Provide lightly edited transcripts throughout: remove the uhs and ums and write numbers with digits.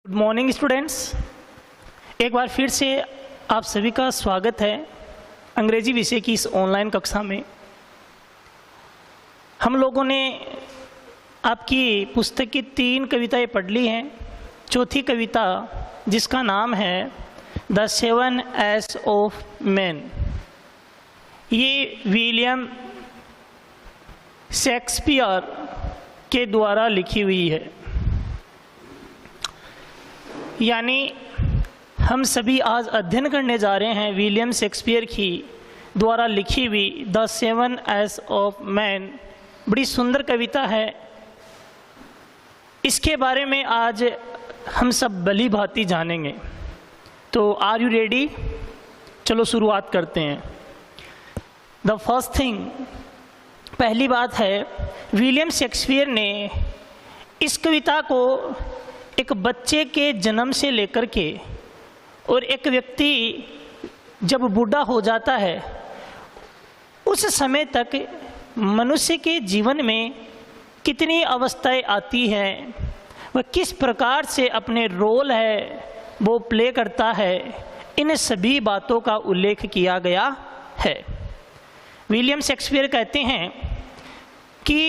Good morning students, एक बार फिर से आप सभी का स्वागत है अंग्रेजी विषय की इस ऑनलाइन कक्षा में। हम लोगों ने आपकी पुस्तक की 3 कविताएं पढ़ ली हैं। चौथी कविता जिसका नाम है द 7 As ऑफ मैन, ये विलियम शेक्सपियर के द्वारा लिखी हुई है। यानी हम सभी आज अध्ययन करने जा रहे हैं विलियम शेक्सपियर की द्वारा लिखी हुई द 7 As ऑफ मैन। बड़ी सुंदर कविता है। इसके बारे में आज हम सब भली भांति जानेंगे। तो आर यू रेडी? चलो शुरुआत करते हैं। द फर्स्ट थिंग, पहली बात है, विलियम शेक्सपियर ने इस कविता को एक बच्चे के जन्म से लेकर के और एक व्यक्ति जब बूढ़ा हो जाता है उस समय तक मनुष्य के जीवन में कितनी अवस्थाएं आती हैं, वह किस प्रकार से अपने रोल है वो प्ले करता है, इन सभी बातों का उल्लेख किया गया है। विलियम शेक्सपियर कहते हैं कि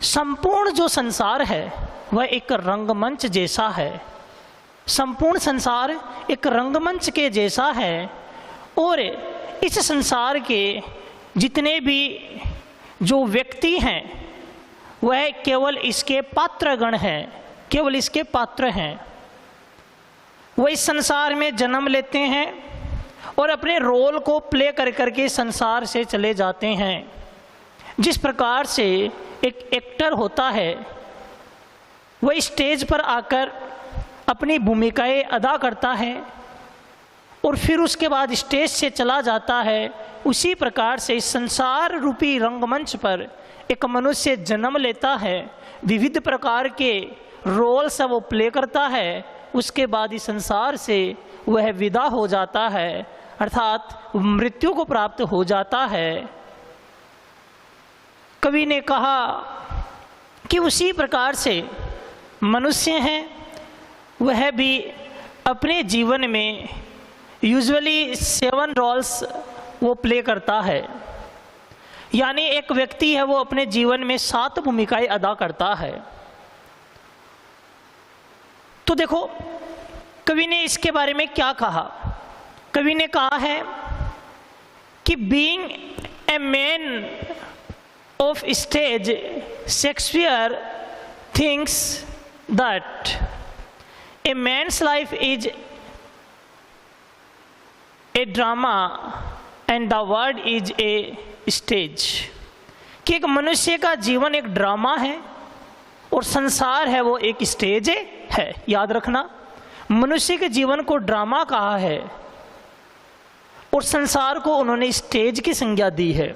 संपूर्ण जो संसार है वह एक रंगमंच जैसा है। संपूर्ण संसार एक रंगमंच के जैसा है और इस संसार के जितने भी जो व्यक्ति हैं वह केवल इसके पात्रगण हैं, केवल इसके पात्र हैं। वह इस संसार में जन्म लेते हैं और अपने रोल को प्ले कर करके संसार से चले जाते हैं। जिस प्रकार से एक एक्टर होता है वह स्टेज पर आकर अपनी भूमिकाएं अदा करता है और फिर उसके बाद स्टेज से चला जाता है, उसी प्रकार से इस संसार रूपी रंगमंच पर एक मनुष्य जन्म लेता है, विविध प्रकार के रोल से वो प्ले करता है, उसके बाद इस संसार से वह विदा हो जाता है, अर्थात मृत्यु को प्राप्त हो जाता है। कवि ने कहा कि उसी प्रकार से मनुष्य हैं, वह भी अपने जीवन में यूजुअली 7 रोल्स वो प्ले करता है। यानी एक व्यक्ति है वो अपने जीवन में 7 भूमिकाएं अदा करता है। तो देखो कवि ने इसके बारे में क्या कहा। कवि ने कहा है कि being a man of stage, Shakespeare thinks that a man's life is a drama and the world is a stage, कि एक मनुष्य का जीवन एक ड्रामा है और संसार है वो एक स्टेज है। याद रखना, मनुष्य के जीवन को ड्रामा कहा है और संसार को उन्होंने स्टेज की संज्ञा दी है।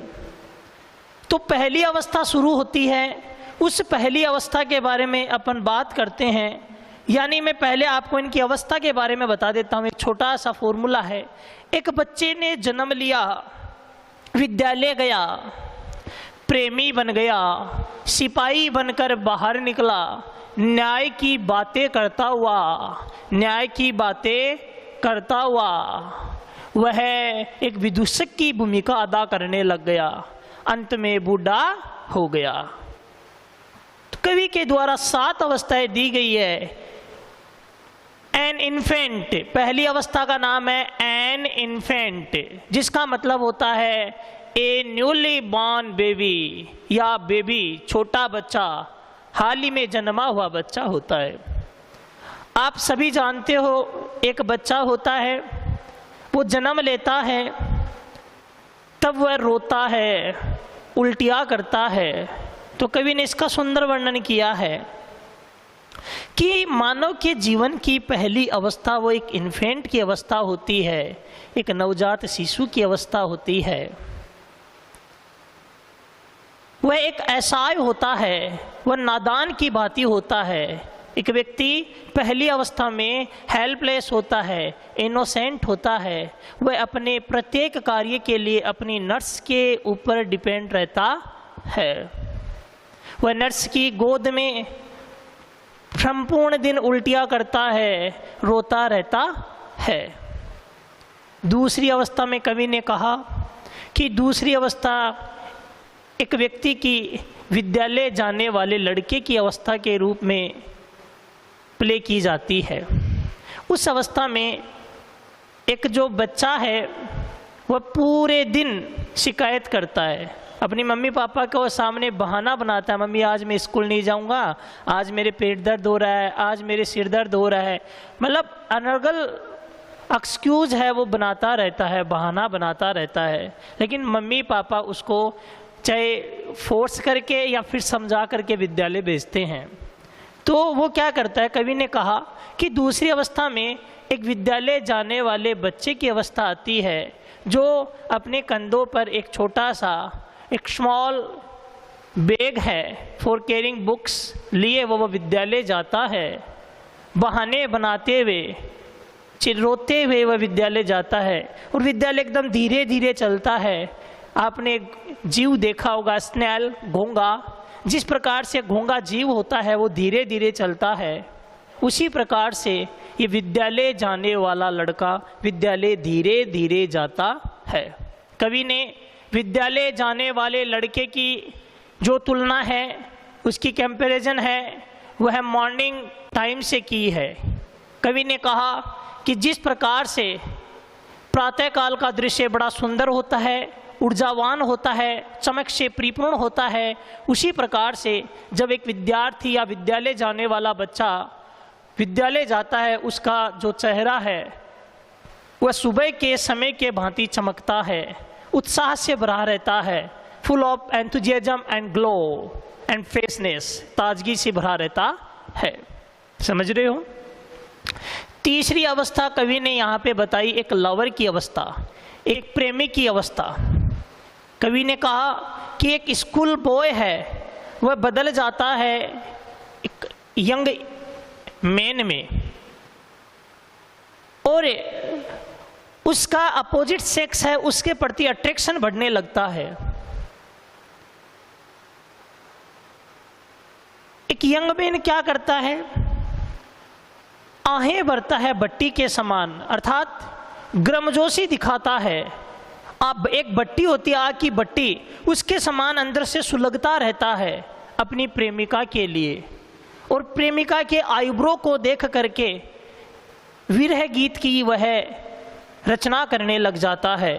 तो पहली अवस्था शुरू होती है, उस पहली अवस्था के बारे में अपन बात करते हैं। यानी मैं पहले आपको इनकी अवस्था के बारे में बता देता हूँ। एक छोटा सा फॉर्मूला है। एक बच्चे ने जन्म लिया, विद्यालय गया, प्रेमी बन गया, सिपाही बनकर बाहर निकला, न्याय की बातें करता हुआ, न्याय की बातें करता हुआ वह एक विदूषक की भूमिका अदा करने लग गया, अंत में बूढ़ा हो गया। कवि के द्वारा 7 अवस्थाएं दी गई है। एन इन्फेंट, पहली अवस्था का नाम है एन इन्फेंट, जिसका मतलब होता है ए न्यूली बॉर्न बेबी या बेबी, छोटा बच्चा, हाल ही में जन्मा हुआ बच्चा होता है। आप सभी जानते हो एक बच्चा होता है, वो जन्म लेता है, तब वह रोता है, उल्टियाँ करता है। तो कवि ने इसका सुंदर वर्णन किया है कि मानव के जीवन की पहली अवस्था वो एक इन्फेंट की अवस्था होती है, एक नवजात शिशु की अवस्था होती है। वह एक असहाय होता है, वह नादान की भांति होता है। एक व्यक्ति पहली अवस्था में हेल्पलेस होता है, इनोसेंट होता है। वह अपने प्रत्येक कार्य के लिए अपनी नर्स के ऊपर डिपेंड रहता है। वह नर्स की गोद में संपूर्ण दिन उल्टियाँ करता है, रोता रहता है। दूसरी अवस्था में कवि ने कहा कि दूसरी अवस्था एक व्यक्ति की विद्यालय जाने वाले लड़के की अवस्था के रूप में प्ले की जाती है। उस अवस्था में एक जो बच्चा है वह पूरे दिन शिकायत करता है, अपनी मम्मी पापा को सामने बहाना बनाता है, मम्मी आज मैं स्कूल नहीं जाऊंगा, आज मेरे पेट दर्द हो रहा है, आज मेरे सिर दर्द हो रहा है। मतलब अनर्गल एक्सक्यूज़ है वो बनाता रहता है, बहाना बनाता रहता है। लेकिन मम्मी पापा उसको चाहे फोर्स करके या फिर समझा करके विद्यालय भेजते हैं। तो वो क्या करता है, कवि ने कहा कि दूसरी अवस्था में एक विद्यालय जाने वाले बच्चे की अवस्था आती है जो अपने कंधों पर एक छोटा सा एक स्मॉल बैग है फॉर कैरिंग बुक्स लिए वो विद्यालय जाता है। बहाने बनाते हुए, चिल्लाते हुए वह विद्यालय जाता है और विद्यालय एकदम धीरे धीरे चलता है। आपने जीव देखा होगा, स्नेल, घोंगा, जिस प्रकार से घोंगा जीव होता है वो धीरे धीरे चलता है, उसी प्रकार से ये विद्यालय जाने वाला लड़का विद्यालय धीरे धीरे जाता है। कवि ने विद्यालय जाने वाले लड़के की जो तुलना है, उसकी कंपैरिजन है, वह मॉर्निंग टाइम से की है। कवि ने कहा कि जिस प्रकार से प्रातःकाल का दृश्य बड़ा सुंदर होता है, ऊर्जावान होता है, चमक से परिपूर्ण होता है, उसी प्रकार से जब एक विद्यार्थी या विद्यालय जाने वाला बच्चा विद्यालय जाता है, उसका जो चेहरा है वह सुबह के समय के भांति चमकता है, उत्साह से भरा रहता है, full of enthusiasm and glow and freshness, ताजगी से भरा रहता है। समझ रहे हो? तीसरी अवस्था कवि ने यहाँ पे बताई एक लवर की अवस्था, एक प्रेमी की अवस्था। कवि ने कहा कि एक स्कूल बॉय है वह बदल जाता है एक यंग मैन में, और उसका अपोजिट सेक्स है उसके प्रति अट्रैक्शन बढ़ने लगता है। एक यंग मैन क्या करता है, आहें भरता है भट्टी के समान, अर्थात गर्मजोशी दिखाता है। अब एक भट्टी होती है, आग की भट्टी, उसके समान अंदर से सुलगता रहता है अपनी प्रेमिका के लिए, और प्रेमिका के आईब्रो को देख करके विरह गीत की वह रचना करने लग जाता है।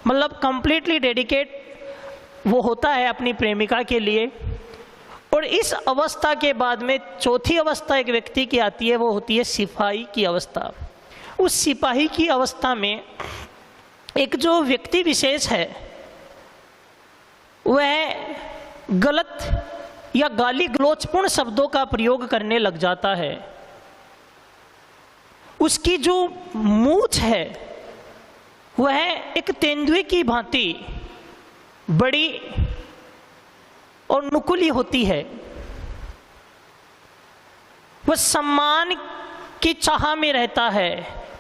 मतलब कंप्लीटली डेडिकेट वो होता है अपनी प्रेमिका के लिए। और इस अवस्था के बाद में चौथी अवस्था एक व्यक्ति की आती है, वो होती है सिपाही की अवस्था। उस सिपाही की अवस्था में एक जो व्यक्ति विशेष है वह गलत या गाली गलौचपूर्ण शब्दों का प्रयोग करने लग जाता है। उसकी जो मूंछ है वह एक तेंदुए की भांति बड़ी और नुकीली होती है। वह सम्मान की चाह में रहता है,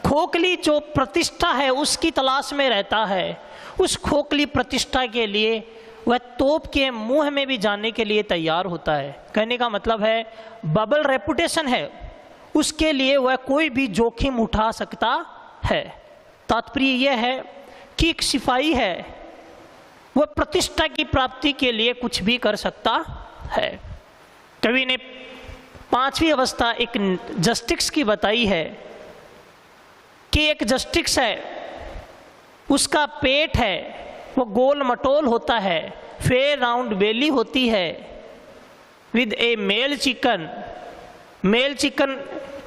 खोखली जो प्रतिष्ठा है उसकी तलाश में रहता है। उस खोखली प्रतिष्ठा के लिए वह तोप के मुंह में भी जाने के लिए तैयार होता है। कहने का मतलब है बबल रेपुटेशन है, उसके लिए वह कोई भी जोखिम उठा सकता है। तात्पर्य यह है कि एक सिपाही है वह प्रतिष्ठा की प्राप्ति के लिए कुछ भी कर सकता है। कवि ने पांचवी अवस्था एक जस्टिस की बताई है कि एक जस्टिस है, उसका पेट है वो गोल मटोल होता है, फेयर राउंड बेली होती है, with a male chicken. Male chicken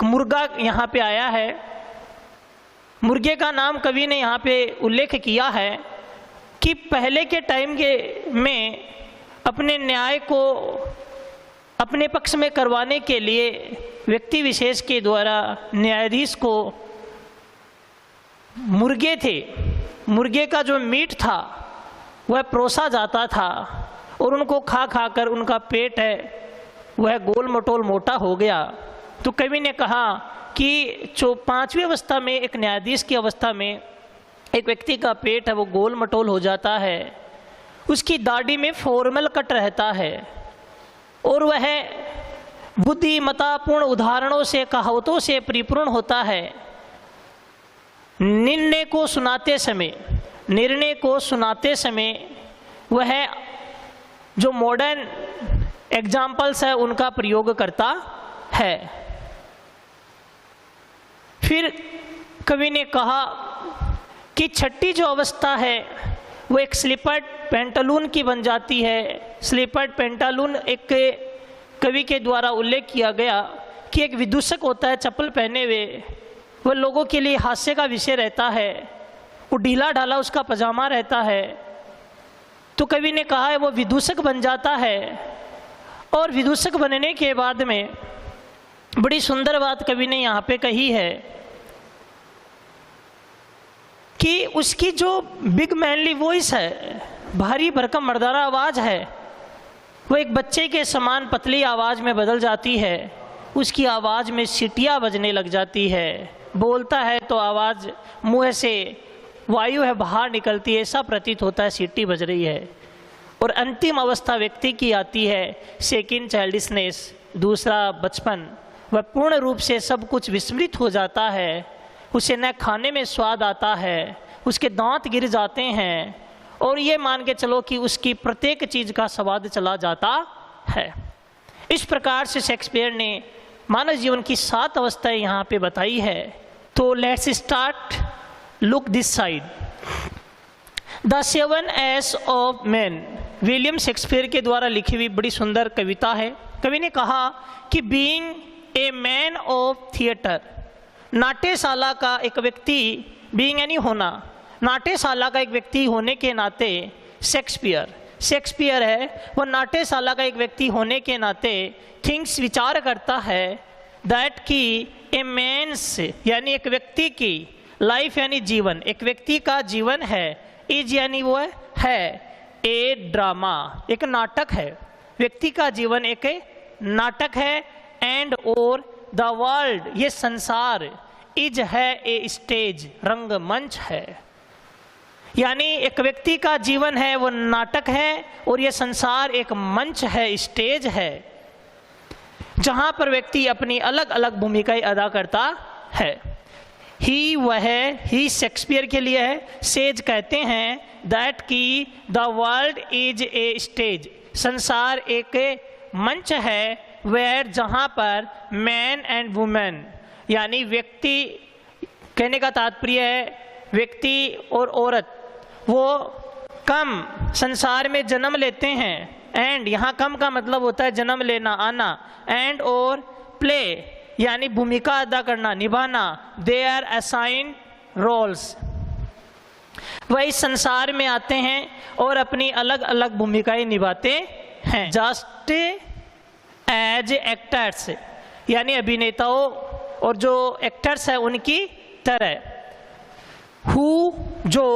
मुर्गा यहाँ पे आया है, मुर्गे का नाम कवि ने यहाँ पे उल्लेख किया है कि पहले के टाइम के में अपने न्याय को अपने पक्ष में करवाने के लिए व्यक्ति विशेष के द्वारा न्यायाधीश को मुर्गे थे, मुर्गे का जो मीट था वह परोसा जाता था और उनको खा खा कर उनका पेट है वह गोल मटोल मोटा हो गया। तो कवि ने कहा कि जो पांचवी अवस्था में एक न्यायाधीश की अवस्था में एक व्यक्ति का पेट है वो गोल मटोल हो जाता है, उसकी दाढ़ी में फॉर्मल कट रहता है और वह बुद्धिमत्तापूर्ण उदाहरणों से, कहावतों से परिपूर्ण होता है। निर्णय को सुनाते समय वह जो मॉडर्न एग्जाम्पल्स है उनका प्रयोग करता है। फिर कवि ने कहा कि छठी जो अवस्था है वो एक स्लीपर्ड पेंटालून की बन जाती है। स्लीपर्ड पेंटालून एक कवि के द्वारा उल्लेख किया गया कि एक विदूषक होता है चप्पल पहने हुए, वह लोगों के लिए हास्य का विषय रहता है, वो ढीला ढाला उसका पजामा रहता है। तो कवि ने कहा है वो विदूषक बन जाता है, और विदूषक बनने के बाद में बड़ी सुंदर बात कवि ने यहाँ पे कही है कि उसकी जो बिग मैनली वॉइस है, भारी भरकम मर्दाना आवाज़ है, वो एक बच्चे के समान पतली आवाज़ में बदल जाती है। उसकी आवाज़ में सीटियाँ बजने लग जाती है, बोलता है तो आवाज़ मुँह से वायु है बाहर निकलती है, ऐसा प्रतीत होता है सीटी बज रही है। और अंतिम अवस्था व्यक्ति की आती है, सेकंड चाइल्डिशनेस, दूसरा बचपन। वह पूर्ण रूप से सब कुछ विस्मृत हो जाता है, उसे न खाने में स्वाद आता है, उसके दांत गिर जाते हैं, और ये मान के चलो कि उसकी प्रत्येक चीज़ का स्वाद चला जाता है। इस प्रकार से शेक्सपियर ने मानव जीवन की 7 अवस्थाएं यहाँ पे बताई है। तो let's start, look this side. The 7 A's of man, William Shakespeare के द्वारा लिखी हुई बड़ी सुंदर कविता है। कवि ने कहा कि being a man of theatre, नाट्यशाला का एक व्यक्ति, बीइंग यानी होना, नाट्यशाला का एक व्यक्ति होने के नाते शेक्सपियर है, वह नाट्यशाला का एक व्यक्ति होने के नाते थिंग्स विचार करता है दैट कि ए मैन्स यानी एक व्यक्ति की लाइफ यानी जीवन, एक व्यक्ति का जीवन है, इज यानी वो है ए ड्रामा, एक नाटक है। व्यक्ति का जीवन एक नाटक है, एंड और द वर्ल्ड ये संसार, इज है ए स्टेज रंगमंच है। यानी एक व्यक्ति का जीवन है वो नाटक है, और ये संसार एक मंच है, स्टेज है, जहाँ पर व्यक्ति अपनी अलग अलग भूमिकाएं अदा करता है। ही वह है, ही शेक्सपियर के लिए है, सेज कहते हैं दैट की the world is a stage, संसार एक मंच है, वेयर जहाँ पर मैन एंड वुमेन यानी व्यक्ति, कहने का तात्पर्य है व्यक्ति और औरत, वो कम संसार में जन्म लेते हैं, एंड यहाँ कम का मतलब होता है जन्म लेना, आना, एंड और प्ले यानी भूमिका अदा करना, निभाना, दे आर असाइंड रोल्स, वह इस संसार में आते हैं और अपनी अलग अलग भूमिकाएं निभाते हैं। जस्ट एज एक्टर्स यानी अभिनेताओं और जो एक्टर्स है उनकी तरह, हु जो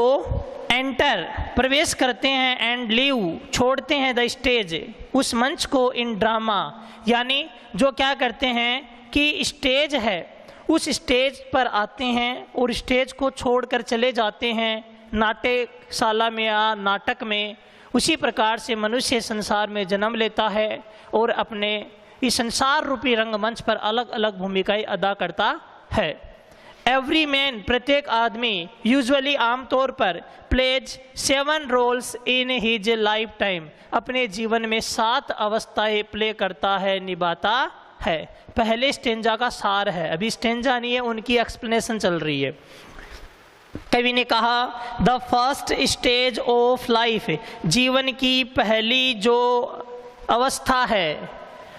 एंटर प्रवेश करते हैं, एंड लीव छोड़ते हैं द स्टेज उस मंच को, इन ड्रामा यानी जो क्या करते हैं कि स्टेज है उस स्टेज पर आते हैं और स्टेज को छोड़कर चले जाते हैं नाट्यशाला में या नाटक में। उसी प्रकार से मनुष्य संसार में जन्म लेता है और अपने इस संसार रूपी रंगमंच पर अलग अलग भूमिकाएं अदा करता है। एवरी मैन प्रत्येक आदमी यूजुअली आमतौर पर plays 7 roles in his life time, अपने जीवन में 7 अवस्थाएं प्ले करता है, निभाता है। पहले स्टेंजा का सार है, अभी स्टेंजा नहीं है, उनकी एक्सप्लेनेशन चल रही है। कवि ने कहा the first stage of life, जीवन की पहली जो अवस्था है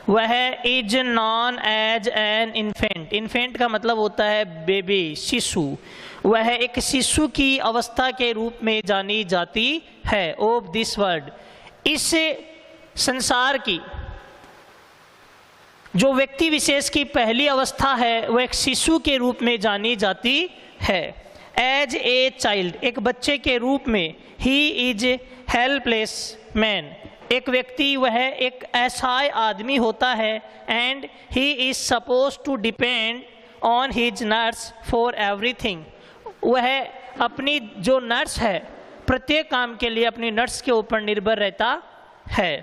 वह is known as an infant. Infant का मतलब होता है बेबी, शिशु। वह एक शिशु की अवस्था के रूप में जानी जाती है। ऑफ दिस वर्ल्ड, इस संसार की जो व्यक्ति विशेष की पहली अवस्था है वह एक शिशु के रूप में जानी जाती है। एज ए चाइल्ड, एक बच्चे के रूप में। ही इज हेल्पलेस मैन, एक व्यक्ति वह एक ऐसा आदमी होता है। And he is suppose to depend on his nurse for everything, वह अपनी जो नर्स है प्रत्येक काम के लिए अपनी नर्स के ऊपर निर्भर रहता है।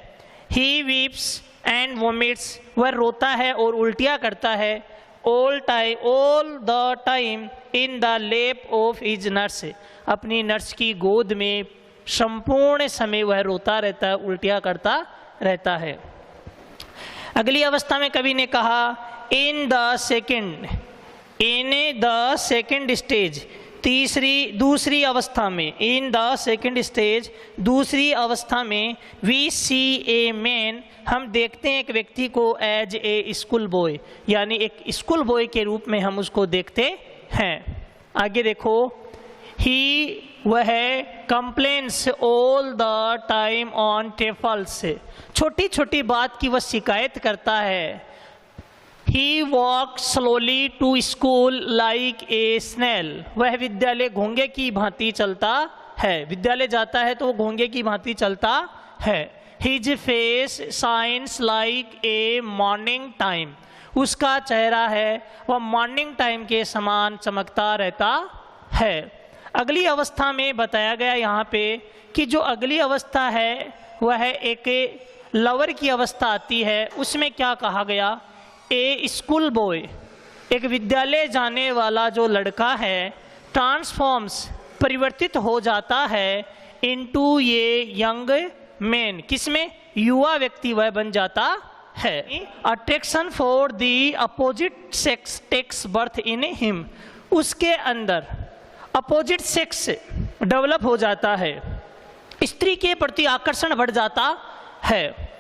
ही वीप्स एंड वोमिट्स, वह रोता है और उल्टियाँ करता है, all the time in the लेप ऑफ हिज नर्स, अपनी नर्स की गोद में संपूर्ण समय वह रोता रहता है, उल्टियाँ करता रहता है। अगली अवस्था में कवि ने कहा इन द सेकेंड स्टेज, दूसरी अवस्था में, इन द सेकेंड स्टेज, दूसरी अवस्था में, वी सी ए मैन, हम देखते हैं एक व्यक्ति को एज ए स्कूल बॉय, यानी एक स्कूल बॉय के रूप में हम उसको देखते हैं। आगे देखो, ही वह complains all the time on trifles, छोटी छोटी बात की वह शिकायत करता है। He walk slowly to school like a snail, वह विद्यालय घोंगे की भांति चलता है, विद्यालय जाता है तो वो घोंगे की भांति चलता है। His face shines like a morning time, उसका चेहरा है वह मॉर्निंग टाइम के समान चमकता रहता है। अगली अवस्था में बताया गया यहाँ पे कि जो अगली अवस्था है वह एक लवर की अवस्था आती है। उसमें क्या कहा गया, ए स्कूल बॉय, एक विद्यालय जाने वाला जो लड़का है, ट्रांसफॉर्म्स, परिवर्तित हो जाता है, इनटू ये यंग मैन, किसमें, युवा व्यक्ति वह बन जाता है। Attraction for the opposite sex takes birth in him, उसके अंदर अपोजिट सेक्स डेवलप हो जाता है, स्त्री के प्रति आकर्षण बढ़ जाता है।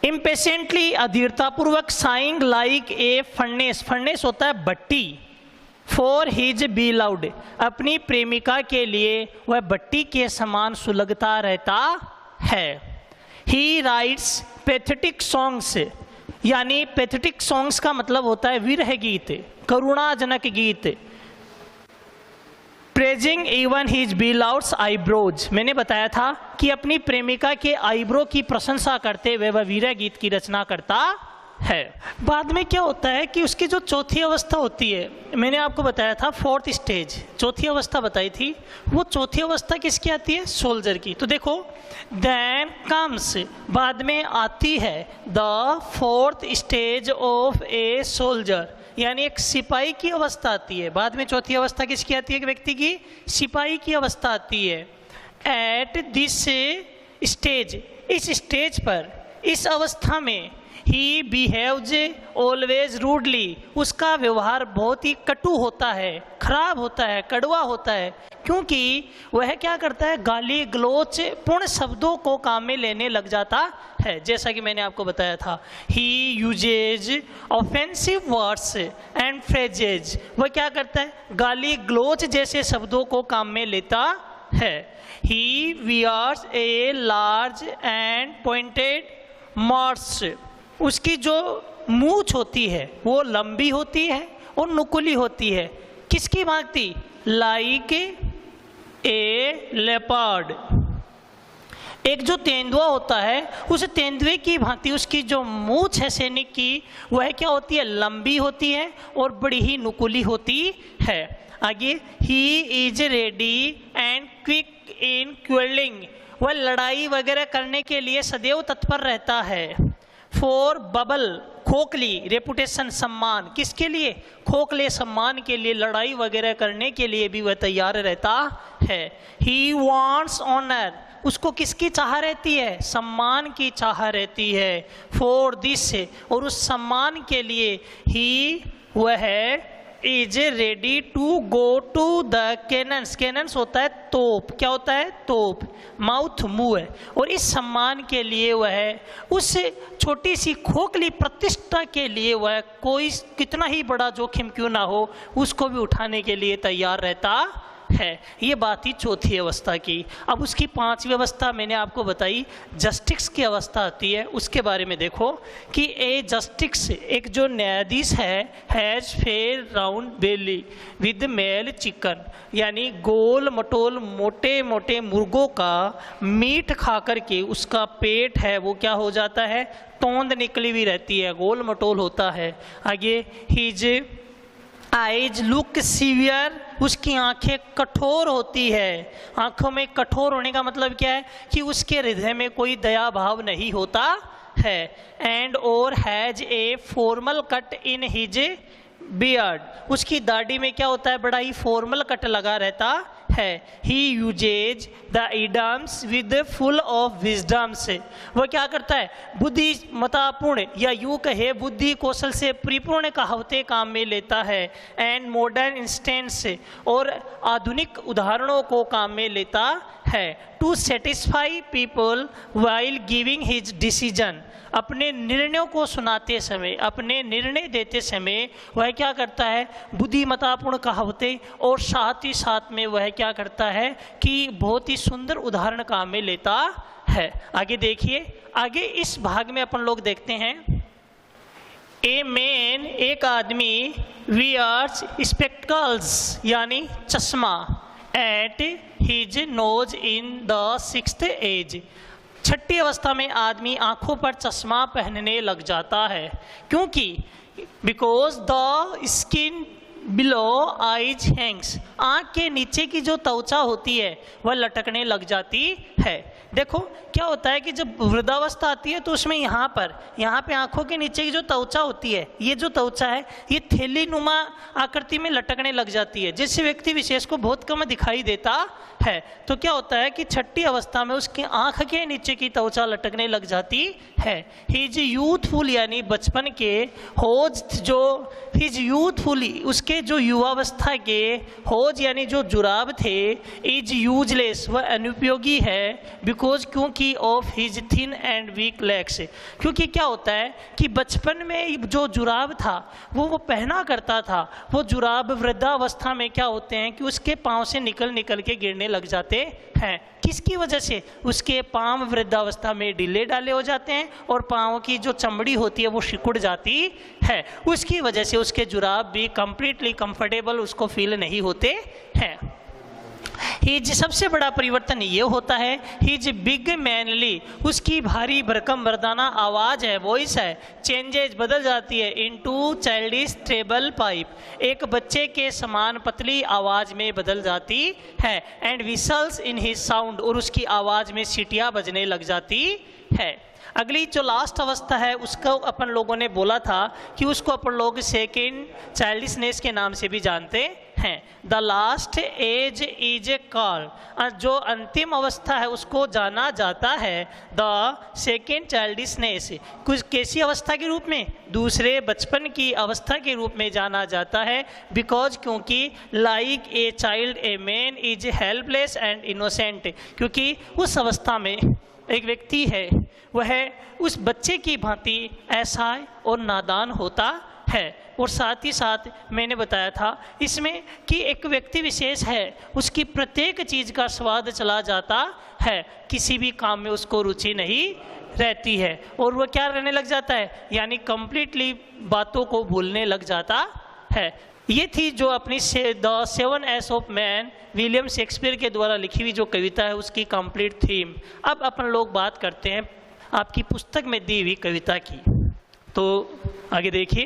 इम्पेशेंटली, अधीरतापूर्वक, sighing like a furnace, furnace होता है भट्टी, फॉर हिज बीलाउड, अपनी प्रेमिका के लिए वह भट्टी के समान सुलगता रहता है। ही राइट्स पैथेटिक सॉन्ग्स, यानी पैथेटिक सॉन्ग्स का मतलब होता है विरह गीत, करुणाजनक गीत। प्रेजिंग इवन हिज बीलाउड्स आईब्रोज, मैंने बताया था कि अपनी प्रेमिका के आईब्रो की प्रशंसा करते हुए वह विरह गीत की रचना करता है। बाद में क्या होता है कि उसकी जो चौथी अवस्था होती है, मैंने आपको बताया था फोर्थ स्टेज, चौथी अवस्था बताई थी, वो चौथी अवस्था किसकी आती है, सोल्जर की। तो देखो, देन कम्स, बाद में आती है the fourth stage of a soldier, यानी एक सिपाही की अवस्था आती है। बाद में चौथी अवस्था किसकी आती है, एक व्यक्ति की, सिपाही की अवस्था आती है। एट दिस स्टेज, इस स्टेज पर, इस अवस्था में, ही बिहेव्स ऑलवेज रूडली, उसका व्यवहार बहुत ही कटु होता है, खराब होता है, कड़वा होता है, क्योंकि वह क्या करता है, गाली गलोच पूर्ण शब्दों को काम में लेने लग जाता है। जैसा कि मैंने आपको बताया था, he uses offensive words and phrases, वह क्या करता है, गाली गलोच जैसे शब्दों को काम में लेता है। He wears a large and pointed moustache, उसकी जो मूछ होती है वो लंबी होती है और नुकीली होती है, किसकी भांति, लाइक ए लेपर्ड, एक जो तेंदुआ होता है उस तेंदुए की भांति उसकी जो मूछ है सैनिक की, वह क्या होती है, लंबी होती है और बड़ी ही नुकीली होती है। आगे, he is ready and quick in quarrelling, वह लड़ाई वगैरह करने के लिए सदैव तत्पर रहता है। फॉर बबल, खोखली, रेपुटेशन, सम्मान, किसके लिए, खोखले सम्मान के लिए, लड़ाई वगैरह करने के लिए भी वह तैयार रहता है। ही वांट्स ऑनर, उसको किसकी चाह रहती है, सम्मान की चाह रहती है। फॉर दिस, और उस सम्मान के लिए, ही वह is ready to go to the cannons, cannons होता है तोप, क्या होता है, तोप, माउथ मुंह है, और इस सम्मान के लिए वह उस छोटी सी खोखली प्रतिष्ठा के लिए वह कोई कितना ही बड़ा जोखिम क्यों ना हो उसको भी उठाने के लिए तैयार रहता है। ये बात ही चौथी अवस्था की। अब उसकी पांचवी अवस्था मैंने आपको बताई, जस्टिस की अवस्था आती है। उसके बारे में देखो कि ए जस्टिस, एक जो न्यायाधीश है, has fair round belly with male chicken, यानी गोल मटोल मोटे मोटे मुर्गों का मीट खा करके उसका पेट है वो क्या हो जाता है, तोंद निकली हुई रहती है, गोल मटोल होता है। आगे, हिज आइज लुक सीवियर, उसकी आंखें कठोर होती है। आंखों में कठोर होने का मतलब क्या है कि उसके हृदय में कोई दया भाव नहीं होता है, एंड और has a formal cut in his beard, उसकी दाढ़ी में क्या होता है, बड़ा ही फॉर्मल कट लगा रहता है। He uses the idioms with full of wisdom से, वह क्या करता है, बुद्धिमतापूर्ण या यूँ कहे बुद्धि कौशल से परिपूर्ण कहावतें काम में लेता है। एंड मॉडर्न इंस्टेंस से, और आधुनिक उदाहरणों को काम में लेता है। To satisfy people while giving his decision, अपने निर्णयों को सुनाते समय, अपने निर्णय देते समय वह क्या करता है, बुद्धिमतापूर्ण कहावतें, और साथ ही साथ में वह क्या करता है कि बहुत ही सुंदर उदाहरण काम में लेता है। आगे देखिए, आगे इस भाग में अपन लोग देखते हैं, ए मैन, एक आदमी, वियर्स स्पेक्टिकल्स यानी चश्मा, at his nose in the 6th age, 6ठी अवस्था में आदमी आंखों पर चश्मा पहनने लग जाता है। क्योंकि because the skin below eyes Hanks, आँख के नीचे की जो त्वचा होती है वह लटकने लग जाती है। देखो क्या होता है कि जब वृद्धावस्था आती है तो उसमें यहाँ पे आंखों के नीचे की जो त्वचा होती है, ये जो त्वचा है ये थैली नुमा आकृति में लटकने लग जाती है, जिससे व्यक्ति विशेष को बहुत कम दिखाई देता है। तो क्या होता है कि 6ठी अवस्था में उसकी आंख के नीचे की त्वचा लटकने लग जाती है। हिज यूथफुल यानी बचपन के, होज जो हिज यूथफुली उसके जो युवावस्था के, होज यानी जो जुराब थे, इज यूजलेस वह अनुपयोगी है, बिकॉज क्योंकि of his thin and weak legs, क्योंकि क्या होता है कि बचपन में जो जुराब था वो पहना करता था, वो जुराब वृद्धावस्था में क्या होते हैं कि उसके पाँव से निकल के गिरने लग जाते हैं। किसकी वजह से, उसके पाँव वृद्धावस्था में ढीले डाले हो जाते हैं और पाँव की जो चमड़ी होती है वो सिकुड़ जाती है, उसकी वजह से उसके जुराब भी कंप्लीटली कंफर्टेबल उसको फील नहीं होते हैं। हिज सबसे बड़ा परिवर्तन ये होता है, हिज बिग मैनली, उसकी भारी भरकम मर्दाना आवाज़ है, वॉइस है, चेंजेज बदल जाती है, इनटू चाइल्डिश ट्रेबल पाइप, एक बच्चे के समान पतली आवाज़ में बदल जाती है। And whistles in his sound, और उसकी आवाज़ में सीटियाँ बजने लग जाती है। अगली जो लास्ट अवस्था है उसको अपन लोगों ने बोला था कि उसको अपन लोग सेकेंड चाइल्डिशनेस के नाम से भी जानते हैं। The last age is a call, जो अंतिम अवस्था है उसको जाना जाता है द सेकेंड चाइल्डिशनेस, कुछ कैसी अवस्था के रूप में, दूसरे बचपन की अवस्था के रूप में जाना जाता है। बिकॉज क्योंकि like a child a man is helpless and innocent, क्योंकि उस अवस्था में एक व्यक्ति है वह उस बच्चे की भांति ऐसा और नादान होता है। और साथ ही साथ मैंने बताया था इसमें कि एक व्यक्ति विशेष है, उसकी प्रत्येक चीज़ का स्वाद चला जाता है, किसी भी काम में उसको रुचि नहीं रहती है, और वह क्या रहने लग जाता है, यानी कंप्लीटली बातों को भूलने लग जाता है। ये थी जो अपनी the 7 S of man William Shakespeare के द्वारा लिखी हुई जो कविता है उसकी कंप्लीट थीम। अब अपन लोग बात करते हैं आपकी पुस्तक में दी हुई कविता की, तो आगे देखिए।